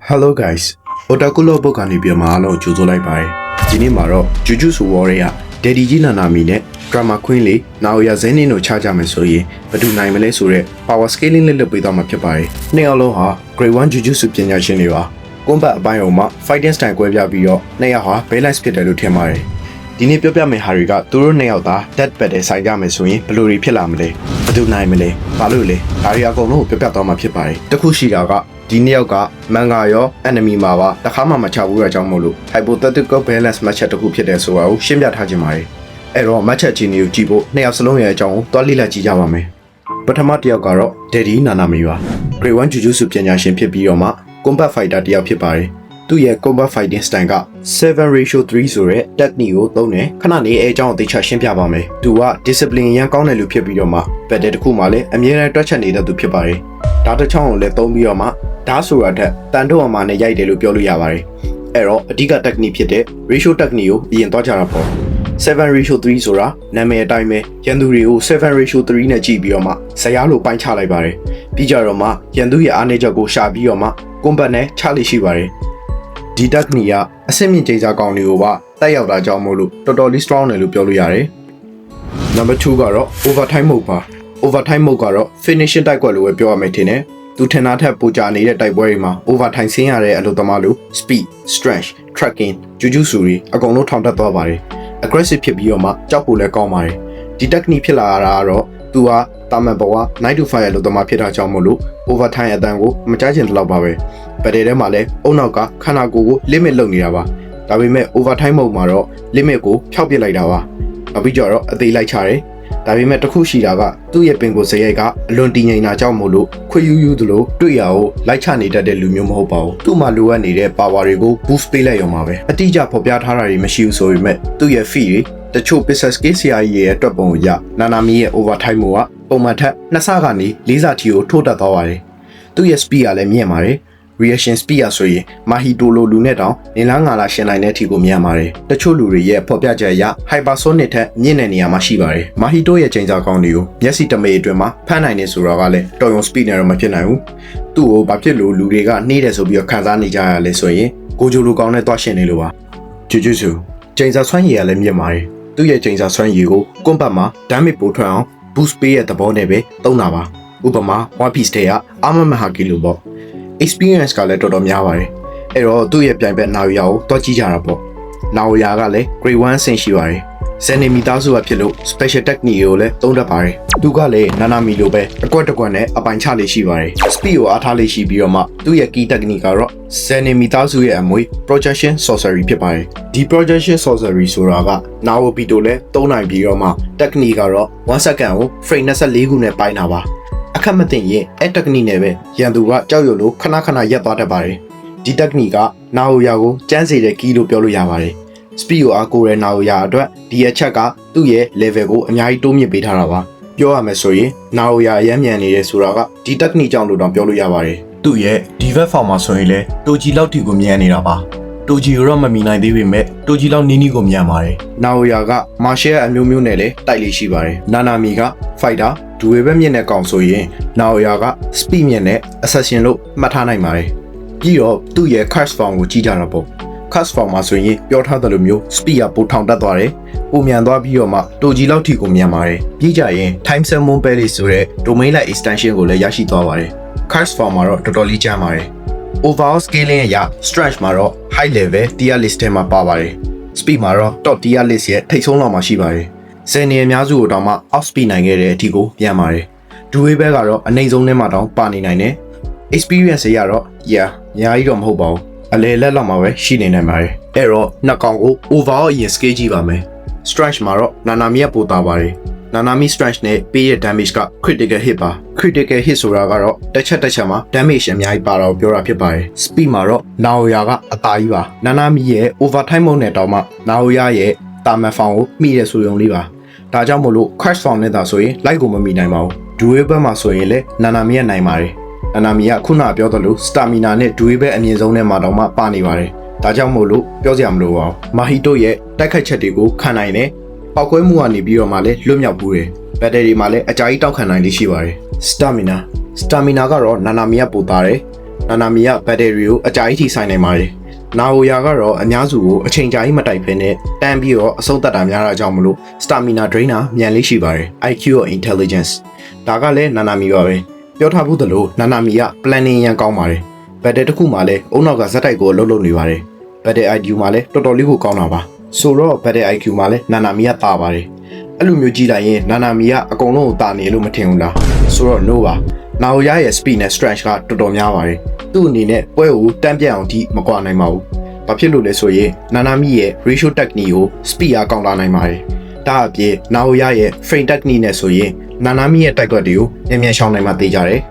Hello guys, Otakulo book ကနေပြန်มาလို့ကြိုဆိုလိုက်ပါတယ်။ဒီနေ့မှာတော့ Jujutsu Warrior ဒေဒီကြီးနာနာမီနဲ့ Drama Queen လေး Naoya Zenin တို့ချကြမယ်ဆိုရင်ဘယ်သူနိုင်မလဲဆိုတော့ Power Scaling လေးလုပ်ပေးသွားမှာဖြစ်ပါတယ်။နှစ်ယောက်လုံးဟာ Grade 1 Jujutsu ပညာရှင်တွေပါ။ Combat အပိုင်းအောင်မှာ Fighting Style ကွဲပြားပြီးတော့နှစ်ယောက်ဟာ Balance ဖြစ်တယ်လို့ထင်ပါတယ်။ဒီနေ့ပြောပြမယ့်ဟာတွေကသူတို့နှစ်ယောက်သား Dead Battle ဆိုင်ကြမယ်ဆိုရင်ဘယ်လိုတွေဖြစ်လာမလဲ။ဘယ်သူနိုင်မလဲ။ဘာလို့လဲ။ဒါတွေအကုန်လုံးကိုပြောပြသွားမှာဖြစ်ပါတယ်။တခုရှိတာကဒီနှစ်ယောက်ကမန်ဂါရော enemy မှာပါတခါမှမချဘူးတဲ့အကြောင်းမို့လို့ hypothetical balance match တစ်ခုဖြစ်တယ်ဆိုတာကိုရှင်းပြထားခြင်းပါတယ်အဲ့တော့ match ချင်းကိုကြည့်ဖို့နှစ်ယောက်စလုံးရဲ့အကြောင်းကိုတွားလေ့လာကြည့်ကြပါမယ်ပထမတစ်ယောက်ကတော့ Daddy Nanami ပါ Grade 1 Jujutsu ပညာရှင်ဖြစ်ပြီးတော့မှ combat fighter တစ်ယောက်ဖြစ်ပါတယ်သူ့ရဲ့ combat fighting style က 7:3 ဆိုတဲ့ technique ကိုသုံးတယ်ခဏနေအဲအကြောင်းကိုသိချရှင်းပြပါမယ်သူက discipline ရန်ကောင်းတဲ့လူဖြစ်ပြီးတော့မှ battle တစ်ခုမှလည်းအမြဲတမ်းတွက်ချက်နေတဲ့သူဖြစ်ပါတယ်ဒါတစ်ချောင်းကိုလည်းသုံးပြီးတော့မှဒါဆိုရတဲ့တန်တော့အမှနဲ့ရိုက်တယ်လို့ပြောလို့ရပါတယ်အဲ့တော့အဓိက technique ဖြစ်တဲ့ ratio technique ကိုအရင်သွားကြတာပေါ့ 7:3 ဆိုတာနာမည်အတိုင်းပဲရန်သူတွေကို 7:3 နဲ့ကြည့်ပြီးတော့မှဇယားလိုပိုင်းချလိုက်ပါတယ်ပြီးကြတော့မှရန်သူရဲ့အားနည်းချက်ကိုရှာပြီးတော့မှ combat နဲ့ချလိရှိပါတယ်ဒီ technique ကအဆင့်မြင့်ချိန်စာကောင်းတွေကိုပါတက်ရောက်တာကြောင့်မို့လို့တော်တော်လေး strong တယ်လို့ပြောလို့ရတယ် number 2ကတော့ overtime mode ပါ overtime mode ကတော့ finishing တိုက်ကွက်လို့ပဲပြောရမယ်ထင်တယ်သူထင်တာထက်ပိုကြနေတဲ့တိုက်ပွဲတွေမှာ overtime ဆင်းရတဲ့အလုပ်သမားလို့ speed, strength, tracking, jujutsu တွေအကုန်လုံးထောင်တက်သွားပါတယ် aggressive ဖြစ်ပြီးတော့မှကြောက်ဖို့လည်းကောင်းပါတယ်ဒီ technique ဖြစ်လာတာကတော့သူဟာတာမန်ဘဝ9 to 5ရဲ့အလုပ်သမားဖြစ်တာကြောင့်မို့လို့ overtime အတန်းကိုမကြားချင်တော့ပါပဲဗတ်တယ်ထဲမှာလည်းအုံနောက်ကခန္ဓာကိုယ်ကို limit လုပ်နေတာပါဒါပေမဲ့ overtime mode မှာတော့ limit ကိုဖျောက်ပစ်လိုက်တာပါနောက်ပြီးတော့အသေးလိုက်ချတယ်ဒါပေမဲ့တခုရှိတာကသူ့ရဲ့ပင်ကိုယ်စရိုက်ကအလွန်တည်ငြိမ်တာကြောင့်မို့လို့ခွေယူသလိုတွေ့ရအောင်လိုက်ချနေတတ်တဲ့လူမျိုးမဟုတ်ပါဘူးသူ့မှာလိုအပ်နေတဲ့ power တွေကို boost ပေးလိုက်ရုံပါပဲအတိအကျဖော်ပြထားတာတွေမရှိဘူးဆိုပေမဲ့သူ့ရဲ့ feed တွေတချို့ business case ဆရာကြီးရဲ့အတွက်ပုံရနာနာမီရဲ့ overtime ကပုံမှန်ထက်2ဆကနေ4ဆထိကိုထိုးတက်သွားပါတယ်သူ့ရဲ့ speed ကလည်းမြင့်ပါတယ်reaction speed ဆိုရင်မာဟီတိုလိုလူနဲ့တောင်နင်လားငါလားရှင်းနိုင်တဲ့အထိကိုမြန်ပါတယ်တချို့လူတွေရဲ့ဖော်ပြချက်အရ hypersonic ထက်မြင့်တဲ့နေရာမှာရှိပါတယ်မာဟီတိုရဲ့ချိန်စာကောင်းတွေကိုမျက်စိတမေအတွင်းမှာဖမ်းနိုင်နေဆိုတော့ကလည်းတော်ရုံ speed နဲ့တော့မဖြစ်နိုင်ဘူးသူ့ကိုဘာဖြစ်လို့လူတွေကနှေးတယ်ဆိုပြီးတော့ခံစားနေကြရလဲဆိုရင်ကိုဂျိုလိုကောင်းနဲ့တွားရှင်နေလို့ပါJujutsuချိန်စာဆွမ်းရည်ကလည်းမြင့်ပါတယ်သူ့ရဲ့ချိန်စာဆွမ်းရည်ကို combat မှာ damage ပိုထွက်အောင် boost ပေးတဲ့သဘောနဲ့ပဲသုံးတာပါဥပမာ One Piece တဲ့က Armor Mahaki လို့ပေါ့experience ကလည်းတော်တော်များပါတယ်အဲ့တော့သူ့ရဲ့ပြိုင်ဘက် Naoya ကိုတွားကြည့်ကြတာပေါ့ Naoya ကလည်း grade 1 ဆင့်ရှိပါတယ်ဇန်နီမီသားစုကဖြစ်လို့ special technique ကိုလည်းသုံးတတ်ပါတယ်သူကလည်းနာနာမီလိုပဲအကွက်တကွက်နဲ့အပိုင်ချလေးရှိပါတယ် speed ကိုအားထားလေးရှိပြီးတော့မှသူ့ရဲ့ key technique ကတော့ဇန်နီမီသားစုရဲ့အမွေ projection sorcery ဖြစ်ပါတယ်ဒီ projection sorcery ဆိုတာက Naobito လည်းသုံးနိုင်ပြီးတော့မှ technique ကတော့1 second ကို frame 24ခုနဲ့ပိုင်းတာပါအခက်မသိရင်အဲ့ technique နဲ့ပဲရန်သူကကြောက်ရွံ့လို့ခဏခဏရက်သွားတတ်ပါတယ်ဒီ technique က Naoya ကိုကျန်းစေတဲ့ key လို့ပြောလို့ရပါတယ် speed ကိုအားကိုးတဲ့ Naoya အတွက်ဒီအချက်ကသူ့ရဲ့ level ကိုအများကြီးတိုးမြင့်ပေးထားတာပါပြောရမယ်ဆိုရင် Naoya အရမ်းမြန်နေတယ်ဆိုတာကဒီ technique ကြောင့်လို့တောင်ပြောလို့ရပါတယ်သူ့ရဲ့ default form မှာဆိုရင်လည်းတိုဂျီလောက်ထိကိုမြန်နေတာပါတိုဂျီရောမမီနိုင်သေးပေမဲ့တိုဂျီလောက်နီးနီးကိုမြန်ပါတယ် Naoya က martial အမျိုးမျိုးနဲ့လည်းတိုက်လေးရှိပါတယ် Nanami က fighter ဒူဝေပဲမြင့်တဲ့ကောင်ဆိုရင် Naoya က speed မြင့်တဲ့ assassin လို့မှတ်ထားနိုင်ပါတယ်ပြီးတော့သူ့ရဲ့ cast form ကိုကြည့်ကြတာပေါ့ cast form မှာဆိုရင်ပြောထားသလိုမျိုး speed ကပိုထောင်တက်သွားတယ်ပိုမြန်သွားပြီးတော့မှတိုဂျီလောက်ထိကိုမြန်ပါတယ်ပြီးကြရင် time summon belly ဆိုတဲ့ domain like extension ကိုလည်းရရှိသွားပါတယ် cast form မှာတော့တော်တော်လေးကျန်းပါတယ် overall scaling အရ strength မှာတော့ high level tier list ထဲမှာပါပါတယ် speed မှာတော့ top tier list ရဲ့ထိပ်ဆုံးလောက်မှာရှိပါတယ်ဇန်နီအများစုကိုတောင်မှ out speed နိုင်ခဲ့တဲ့အထိကိုပြန်ပါတယ်ဒူဝေးဘက်ကတော့အနိုင်ဆုံးထဲမှာတောင်ပါနေနိုင်တယ် experience ရတော့ yeah အများကြီးတော့မဟုတ်ပါဘူးအလေလက်လောက်မှာပဲရှိနေနိုင်ပါတယ်အဲ့တော့နှစ်ကောင်ကို overall အရင် scale ကြည့်ပါမယ် strength မှာတော့ Nanami ပိုတာပါတယ် Nanami strength နဲ့ပေးတဲ့ damage က critical hit ပါ critical hit ဆိုတာကတော့တစ်ချက်မှာ damage အများကြီးပါတော့ပြောတာဖြစ်ပါတယ် speed မှာတော့ Naoya ကအသာကြီးပါ Nanami ရဲ့ overtime mode နဲ့တောင်မှ Naoya ရဲ့တာမန်ဖောင်ကိုမိတဲ့ဆိုရုံလေးပါဒါကြောင့်မို့လို့ crash form နဲ့သာဆိုရင် light ကိုမမီနိုင်ပါဘူးဒူဝေးဘက်မှာဆိုရင်လည်းနာနာမီကနိုင်ပါတယ်နာနာမီကခုနပြောသလို stamina နဲ့ဒူဝေးဘက်အမြင့်ဆုံးနဲ့မှာတော့မှပါနေပါတယ်ဒါကြောင့်မို့လို့ပြောစရာမလိုပါဘူးမာဟီတိုရဲ့တိုက်ခိုက်ချက်တွေကိုခံနိုင်တယ်ပောက်ကွဲမှုကနေပြီးတော့မှလည်းလွတ်မြောက်ဘူးတယ်ဘက်တရီမှာလည်းအကြာကြီးတောက်ခံနိုင်လေးရှိပါတယ် stamina ကတော့နာနာမီကပိုသားတယ် နာနာမီကဘက်တရီကိုအကြာကြီးထိဆိုင်နိုင်ပါတယ်နာအိုယာကတော့အများစုကိုအချိန်ကြာကြီးမတိုက်ဖ ೇನೆ တန်းပြီးတော့အဆုံးသတ်တာများတာကြောင့်မလို့ stamina drain တာမြန်လေးရှိပါတယ် IQ နဲ့ intelligence ဒါကလည်းနာနာမီပါပဲပြောထားဘူးသလိုနာနာမီက planning ရန်ကောင်းပါတယ်ဘက်တတစ်ခုမှလည်းအုံနောက်ကဇက်တိုက်ကိုလှုပ်နေပါတယ်ဘက်တ IQ မှလည်းတော်တော်လေးကိုကောင်းတာပါဆိုတော့ဘက်တ IQ မှလည်းနာနာမီကတာပါတယ်အဲ့လိုမျိုးကြည့်လိုက်ရင်နာနာမီကအကုန်လုံးကိုတာနေလို့မထင်ဘူးလားဆိုတော့ no ပါနာအိုယာရဲ့ speed နဲ့ strength ကတော်တော်များပါတယ်သူ့အနေနဲ့ပွဲကိုတန်းပြတ်အောင်ထိမကွာနိုင်ပါဘူးဘာဖြစ်လို့လဲဆိုရင်နာနာမီရဲ့ ratio technique ကို speed အားကောင်းလာနိုင်ပါတယ်ဒါအပြင်နာအိုယာရဲ့ frame technique နဲ့ဆိုရင်နာနာမီရဲ့တိုက်ကွက်တွေကိုမြန်မြန်ရှောင်နိုင်မှသိကြတယ်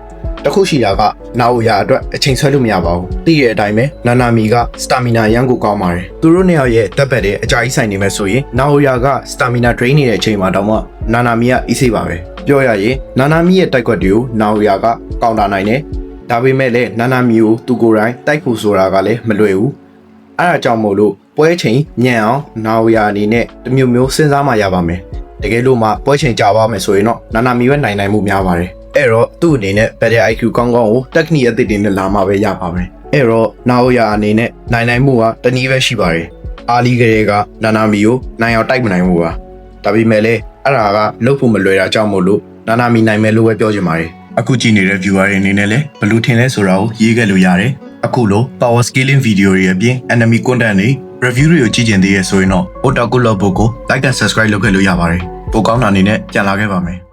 တခုရှိတာကနာအိုယာအတွက်အချိန်ဆွဲလို့မရပါဘူးသိတဲ့အတိုင်းပဲနာနာမီက stamina ရန်ကိုကောင်းပါတယ်သူတို့နှစ်ယောက်ရဲ့တပ်ပတ်တဲ့အကြာကြီးဆိုင်နေမယ်ဆိုရင်နာအိုယာက stamina drain နေတဲ့အချိန်မှာတောင်မှနာနာမီက easy ပါပဲပြောရရင်နာနာမီရဲ့တိုက်ကွက်တွေကိုနာအိုယာကကောင်တာနိုင်တယ်ဒါပေမဲ့လည်းနာနာမီကိုသူကိုယ်တိုင်တိုက်ဖို့ဆိုတာကလည်းမလွယ်ဘူးအဲ့ဒါကြောင့်မို့လို့ပွဲချိန်ညံ့အောင်နာအိုယာအနေနဲ့တမျိုးမျိုးစဉ်းစားမှရပါမယ်တကယ်လို့မှပွဲချိန်ကြာပါမယ်ဆိုရင်တော့နာနာမီပဲနိုင်မှုများပါတယ်အဲ့တော့သူ့အနေနဲ့ better IQ ကောင်းကောင်းကို technique အသစ်တွေနဲ့လာမှပဲရပါမယ်အဲ့တော့နာအိုယာအနေနဲ့နိုင်မှုကတနည်းပဲရှိပါတယ်အာလီကလေးကနာနာမီကိုနိုင်အောင်တိုက်မနိုင်ဘူးပါဒါပေမဲ့လည်းအဲ့ဒါကလုပ်ဖို့မလွယ်တာကြောင့်မို့လို့နာနာမီနိုင်မယ်လို့ပဲပြောချင်ပါတယ်အခုကြည့်နေတဲ့ viewer တွေအနေနဲ့လည်းဘယ်လိုထင်လဲဆိုတာကိုရေးခဲ့လို့ရတယ်အခုလို power scaling video တွေအပြင် enemy content တွေ review တွေကိုကြည့်ကျင်သေးရဆိုရင်တော့ Otaku Logbook ကို like and subscribe လုပ်ခဲ့လို့ရပါတယ်ပိုကောင်းတာအနေနဲ့ပြန်လာခဲ့ပါမယ်